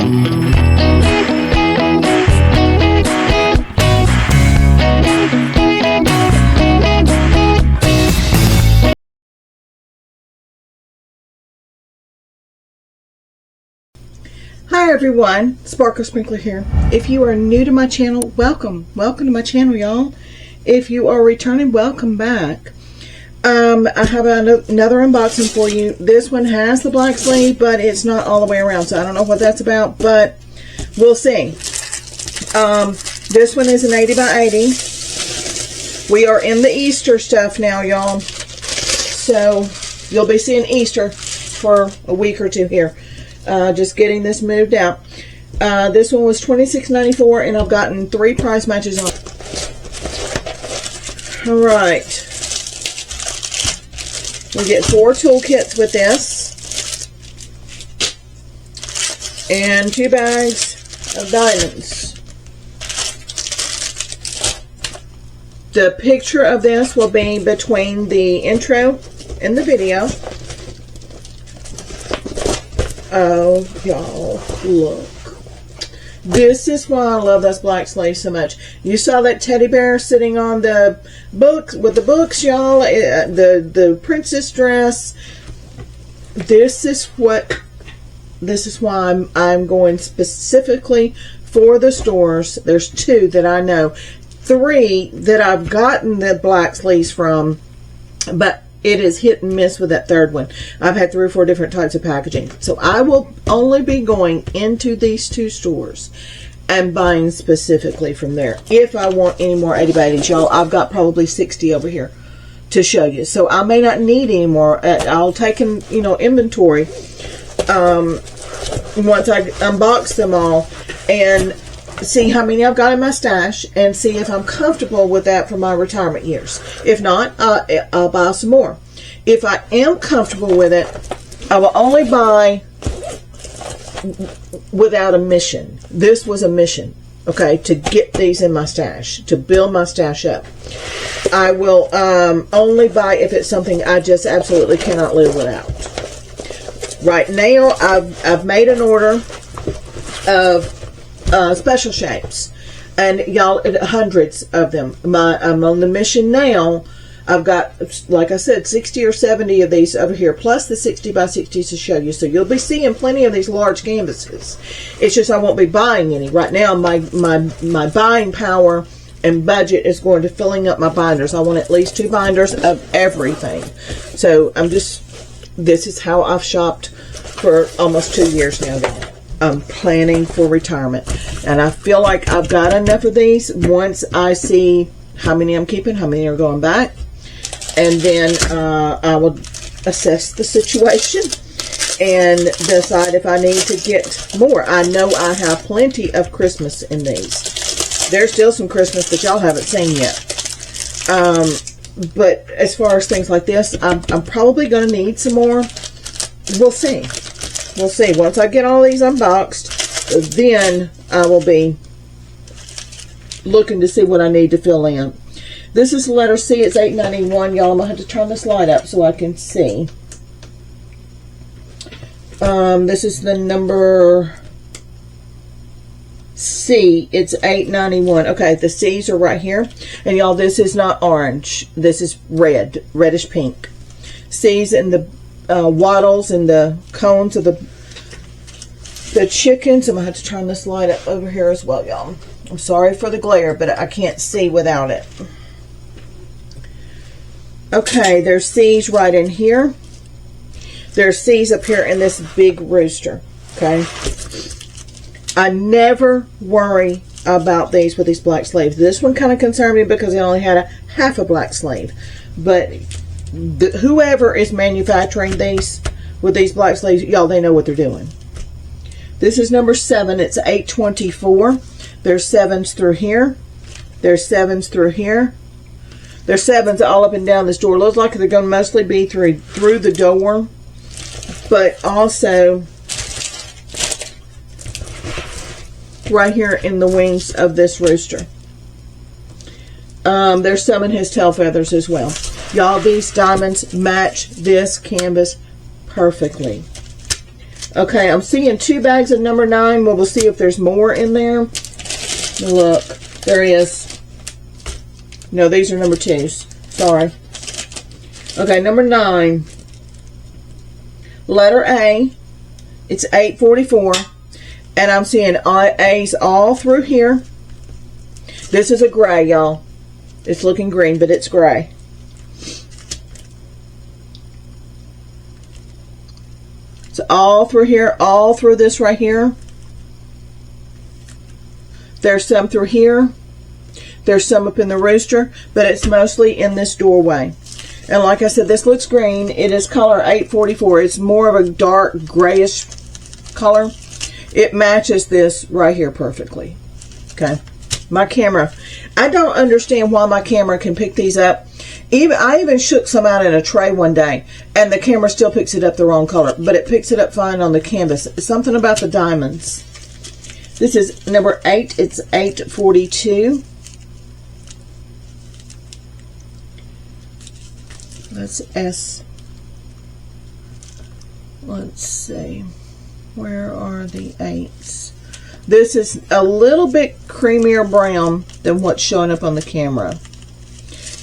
Hi everyone, Sparkle Sprinkler here. If you are new to my channel, welcome. Welcome to my channel, y'all. If you are returning, welcome back. I have another unboxing for you. This one has the black sleeve, but it's not all the way around, so I don't know what that's about, but we'll see. This one is an 80 by 80. We are in the Easter stuff now, y'all. So you'll be seeing Easter for a week or two here. Just getting this moved out. This one was $26.94, and I've gotten 3 price matches on it. Alright. We get 4 toolkits with this. And 2 bags of diamonds. The picture of this will be between the intro and the video. Oh, y'all, look. This is why I love this black sleeve so much. You saw that teddy bear sitting on the book with the books, y'all. The princess dress. This is why I'm going specifically for the stores. There's 2 that I know. 3 that I've gotten the black sleeves from, but it is hit and miss with that 3rd one. I've had 3 or 4 different types of packaging. So I will only be going into these 2 stores and buying specifically from there. If I want any more 80 by 80s, y'all, I've got probably 60 over here to show you. So I may not need any more. I'll take in, inventory once I unbox them all and see how many I've got in my stash and see if I'm comfortable with that for my retirement years. If not, I'll buy some more. If I am comfortable with it, I will only buy without a mission. This was a mission, okay, to get these in my stash, to build my stash up. I will only buy if it's something I just absolutely cannot live without. Right now, I've made an order of special shapes, and y'all, hundreds of them. I'm on the mission now. I've got, like I said, 60 or 70 of these over here, plus the 60 by 60s to show you. So you'll be seeing plenty of these large canvases. It's just I won't be buying any right now. My buying power and budget is going to filling up my binders. I want at least 2 binders of everything. So this is how I've shopped for almost 2 years now, y'all. I'm planning for retirement, and I feel like I've got enough of these. Once I see how many I'm keeping, how many are going back, and then I will assess the situation and decide if I need to get more. I know I have plenty of Christmas in these. There's still some Christmas that y'all haven't seen yet. But as far as things like this, I'm probably going to need some more. We'll see. We'll see. Once I get all these unboxed, then I will be looking to see what I need to fill in. This is the letter C. It's $8.91. Y'all, I'm going to have to turn this light up so I can see. This is the number C. It's $8.91. Okay, the C's are right here. And y'all, this is not orange. This is red. Reddish pink. C's in the wattles and the cones of the chickens. I'm gonna have to turn this light up over here as well, y'all. I'm sorry for the glare, but I can't see without it. Okay, there's C's right in here. There's C's up here in this big rooster. Okay, I never worry about these with these black sleeves. This one kind of concerned me because it only had half a black sleeve, but whoever is manufacturing these with these black sleeves, y'all, they know what they're doing. This is number 7. It's 824. There's 7s through here. There's 7s through here. There's 7s all up and down this door. Looks like they're going to mostly be through the door, but also right here in the wings of this rooster. There's some in his tail feathers as well. Y'all, these diamonds match this canvas perfectly. Okay, I'm seeing 2 bags of number 9. We'll see if there's more in there. Look, there is. No, these are number 2s. Sorry. Okay, number 9. Letter A. It's 844. And I'm seeing A's all through here. This is a gray, y'all. It's looking green, but it's gray. So all through here, all through this right here. There's some through here. There's some up in the rooster, but it's mostly in this doorway. And like I said, this looks green. It is color 844. It's more of a dark grayish color. It matches this right here perfectly. Okay. My camera. I don't understand why my camera can pick these up. I even shook some out in a tray one day, and the camera still picks it up the wrong color, but it picks it up fine on the canvas. Something about the diamonds. This is number 8. It's 842. That's S. Let's see. Where are the 8s? This is a little bit creamier brown than what's showing up on the camera.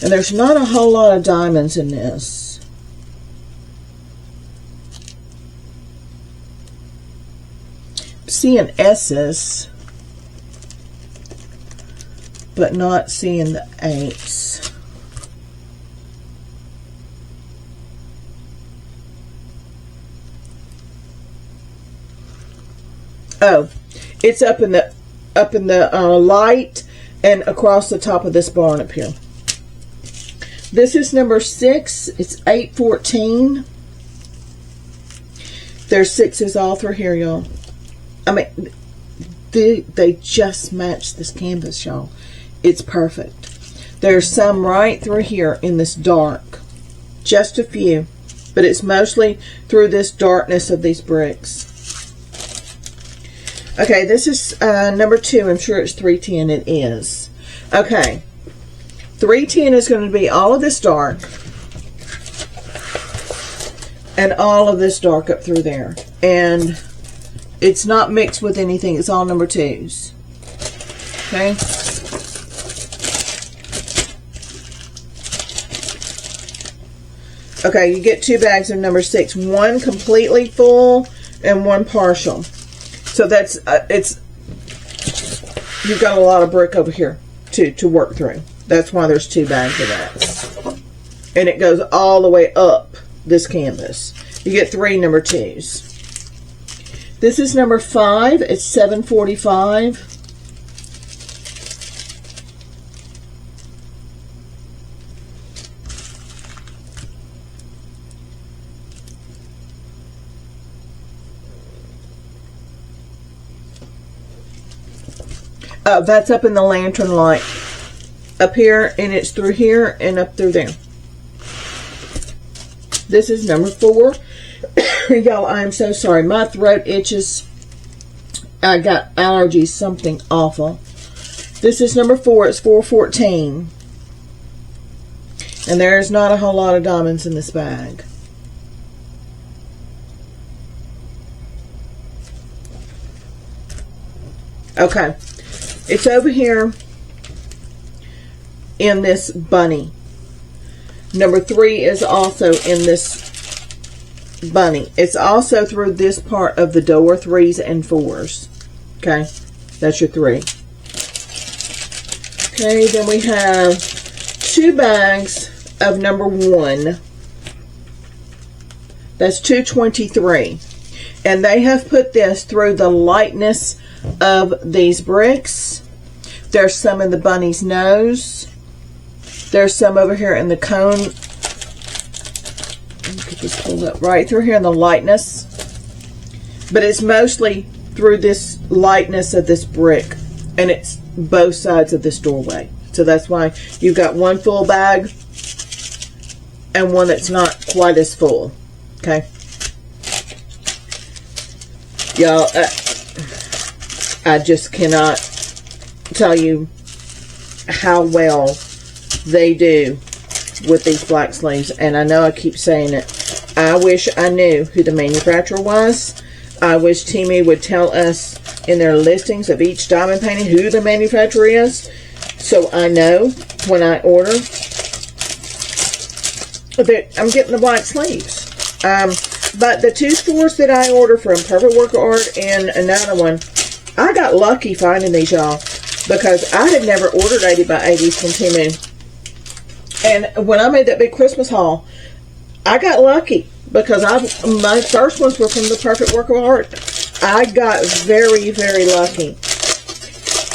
And there's not a whole lot of diamonds in this. I'm seeing S's, but not seeing the 8s. Oh, it's up in the light and across the top of this barn up here. This is number 6. It's 814. There's 6s all through here, y'all. I mean, they just match this canvas, y'all. It's perfect. There's some right through here in this dark. Just a few. But it's mostly through this darkness of these bricks. Okay, this is number 2. I'm sure it's 310. It is. Okay. 310 is going to be all of this dark and all of this dark up through there. And it's not mixed with anything. It's all number 2s. Okay. Okay, you get 2 bags of number 6. One completely full and one partial. So that's, you've got a lot of brick over here to work through. That's why there's 2 bags of that. And it goes all the way up this canvas. You get 3 number 2s. This is number 5. It's 745. That's up in the lantern light. Up here, and it's through here and up through there. This is number 4. Y'all, I am so sorry. My throat itches. I got allergies, something awful. This is number 4. It's 414. And there's not a whole lot of diamonds in this bag. Okay. It's over here in this bunny. Number 3 is also in this bunny. It's also through this part of the door, 3s and 4s. Okay, that's your 3. Okay, then we have 2 bags of number 1. That's 223. And they have put this through the lightness of these bricks. There's some in the bunny's nose. There's some over here in the cone. Let me get this pulled up right through here in the lightness. But it's mostly through this lightness of this brick. And it's both sides of this doorway. So that's why you've got one full bag and one that's not quite as full. Okay. Y'all, I just cannot tell you how well they do with these black sleeves. And I know I keep saying it. I wish I knew who the manufacturer was. I wish Temu would tell us in their listings of each diamond painting who the manufacturer is, so I know when I order that I'm getting the black sleeves. But the 2 stores that I order from, Perfect Work of Art and another one, I got lucky finding these, y'all, because I had never ordered 80 by 80s from Temu. And when I made that big Christmas haul, I got lucky because my first ones were from the Perfect Work of Art. I got very, very lucky.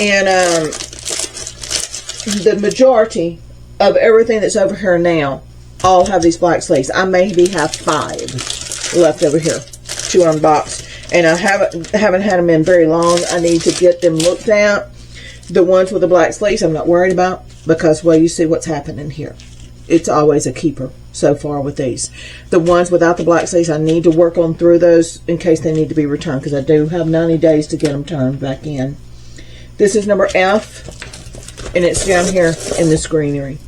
And the majority of everything that's over here now all have these black sleeves. I maybe have 5 left over here to unbox. And I haven't had them in very long. I need to get them looked at. The ones with the black sleeves I'm not worried about because, well, you see what's happening here. It's always a keeper so far with these. The ones without the black sleeves, I need to work on through those in case they need to be returned because I do have 90 days to get them turned back in. This is number F, and it's down here in this greenery.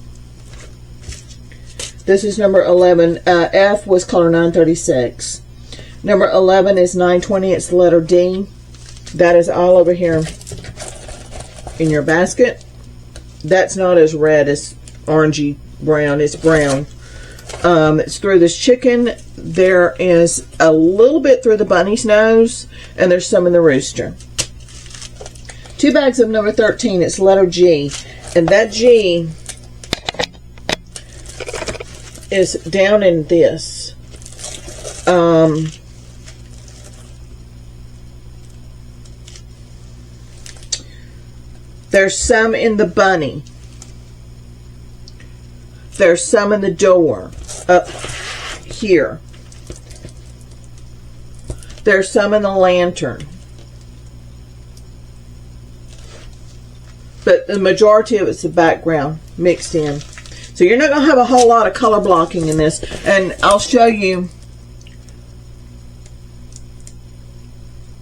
This is number 11. F was color 936. Number 11 is 920. It's the letter D. That is all over here in your basket. That's not as red as orangey brown. It's brown. It's through this chicken. There is a little bit through the bunny's nose, and there's some in the rooster. 2 bags of number 13. It's letter G, and that G is down in this. There's some in the bunny. There's some in the door up here. There's some in the lantern. But the majority of it's the background mixed in. So you're not going to have a whole lot of color blocking in this. And I'll show you.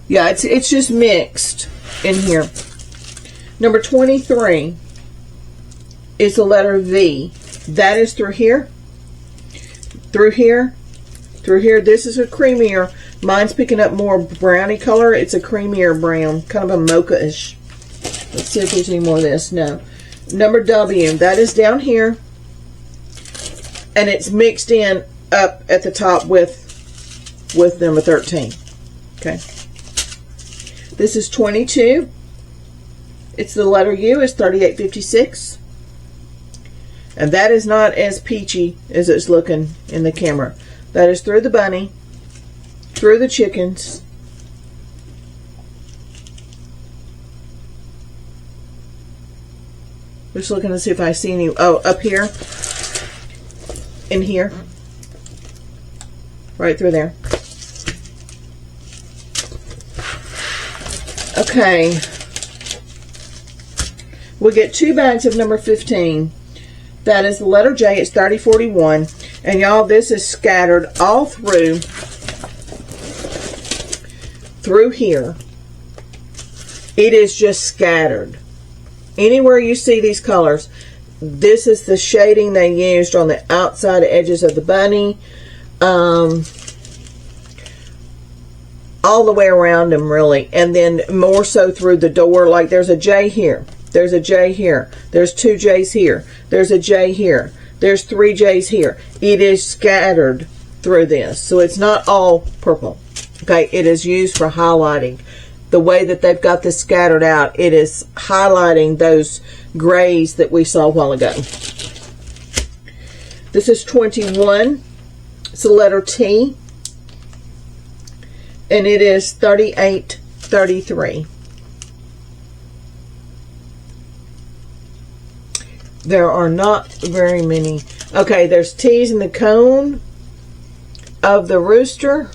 Yeah, it's just mixed in here. Number 23 is the letter V. That is through here, through here, through here. This is a creamier. Mine's picking up more browny color. It's a creamier brown, kind of a mocha-ish. Let's see if there's any more of this. No. Number W, that is down here, and it's mixed in up at the top with number 13. Okay. This is 22. It's the letter U. It's 3856. And that is not as peachy as it's looking in the camera. That is through the bunny, through the chickens, just looking to see if I see any. Oh, up here, in here, right through there. Okay, we get 2 bags of number 15. That is the letter J. It's 3041. And y'all, this is scattered all through here. It is just scattered. Anywhere you see these colors, this is the shading they used on the outside edges of the bunny. All the way around them, really. And then more so through the door. Like there's a J here. There's a J here. There's 2 J's here. There's a J here. There's 3 J's here. It is scattered through this. So it's not all purple. Okay, it is used for highlighting. The way that they've got this scattered out, it is highlighting those grays that we saw a while ago. This is 21. It's the letter T. And it is 3833. There are not very many. Okay, there's T's in the cone of the rooster.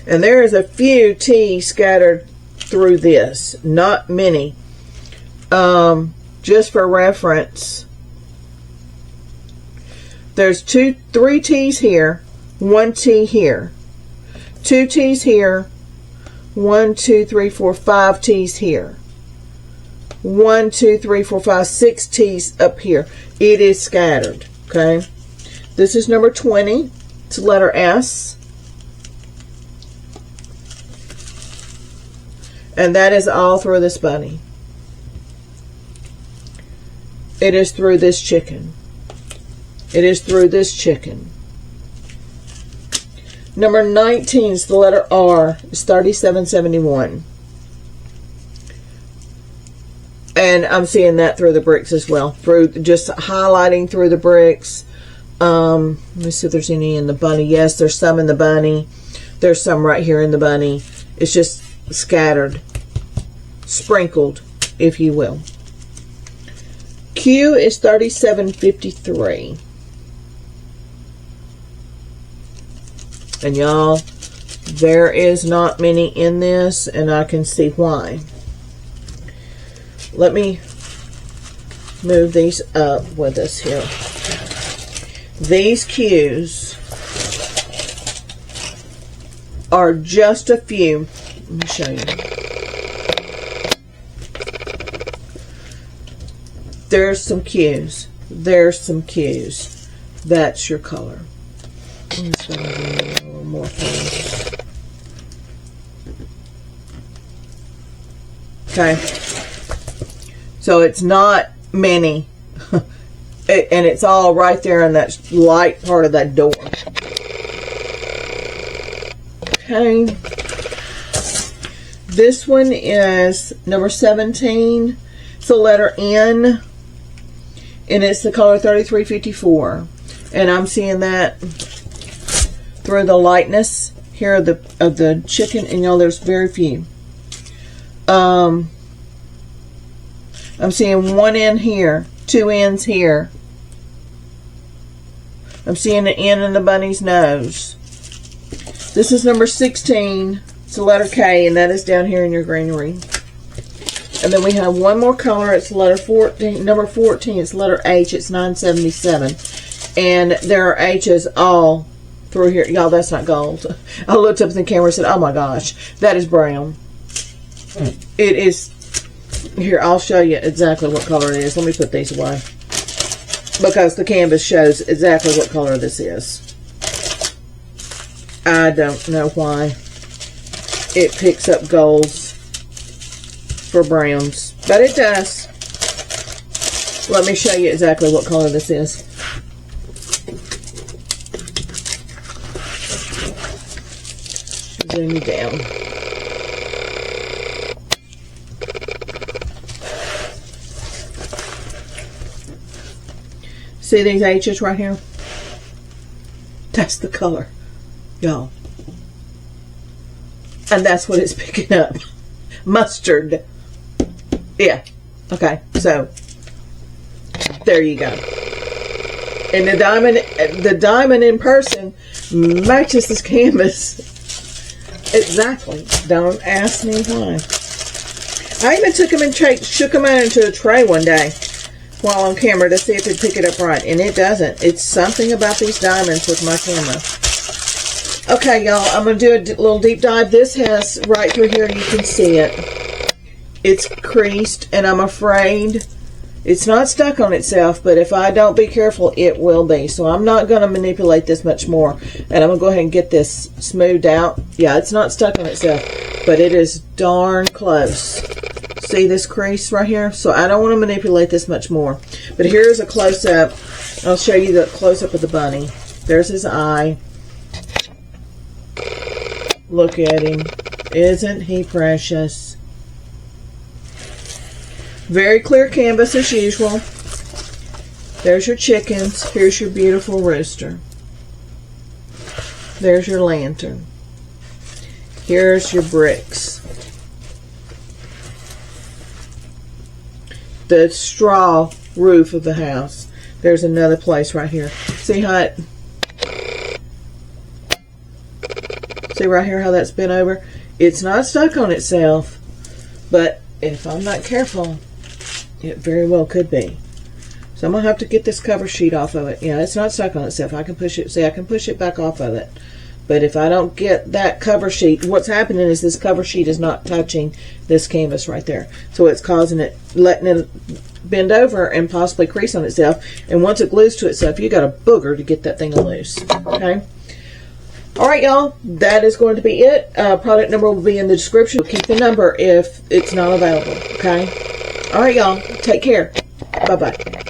And there is a few T's scattered through this. Not many. Just for reference, there's 3 T's here, 1 T here, 2 T's here, 1, 2, 3, 4, 5 T's here. 1, 2, 3, 4, 5, 6 T's up here. It is scattered. Okay. This is number 20. It's letter S. And that is all through this bunny. It is through this chicken. It is through this chicken. Number 19 is the letter R. It's 3771. And I'm seeing that through the bricks as well. Through just highlighting through the bricks. Let me see if there's any in the bunny. Yes, there's some in the bunny. There's some right here in the bunny. It's just scattered. Sprinkled, if you will. Q is 3753. And y'all, there is not many in this, and I can see why. Let me move these up with us here. These Q's are just a few. Let me show you. There's some Q's. There's some Q's. That's your color. I'm just going to do a little more things. Okay. So it's not many. And it's all right there in that light part of that door. Okay. This one is number 17. It's the letter N. And it's the color 3354. And I'm seeing that through the lightness here of the chicken. And y'all, there's very few. I'm seeing one N here. Two N's here. I'm seeing an N in the bunny's nose. This is number 16. It's the letter K, and that is down here in your greenery. And then we have one more color. It's letter 14, number 14. It's letter H. It's 977. And there are H's all through here. Y'all, that's not gold. I looked up at the camera and said, oh my gosh, that is brown. It is. Here, I'll show you exactly what color it is. Let me put these away, because the canvas shows exactly what color this is. I don't know why it picks up golds for browns, but it does. Let me show you exactly what color this is. Zoom you down. See these H's right here? That's the color, y'all. And that's what it's picking up. Mustard. Yeah. Okay. So, there you go. And the diamond in person matches this canvas. Exactly. Don't ask me why. I even took them and shook them out into a tray one day while on camera to see if it'd pick it up right, and it doesn't. It's something about these diamonds with my camera. Okay, y'all, I'm going to do a little deep dive. This has, right through here, you can see it. It's creased, and I'm afraid it's not stuck on itself, but if I don't be careful, it will be. So I'm not going to manipulate this much more, and I'm going to go ahead and get this smoothed out. Yeah, it's not stuck on itself, but it is darn close. See this crease right here? So I don't want to manipulate this much more. But here's a close-up. I'll show you the close-up of the bunny. There's his eye. Look at him. Isn't he precious? Very clear canvas as usual. There's your chickens. Here's your beautiful rooster. There's your lantern. Here's your bricks. The straw roof of the house. There's another place right here. See how it... See right here how that's bent over? It's not stuck on itself, but if I'm not careful, it very well could be. So I'm going to have to get this cover sheet off of it. Yeah, it's not stuck on itself. I can push it. See, I can push it back off of it. But if I don't get that cover sheet, what's happening is this cover sheet is not touching this canvas right there. So it's causing it, letting it bend over and possibly crease on itself. And once it glues to itself, you got a booger to get that thing loose. Okay? All right, y'all, that is going to be it. Product number will be in the description. Keep the number if it's not available, okay? All right, y'all, take care. Bye-bye.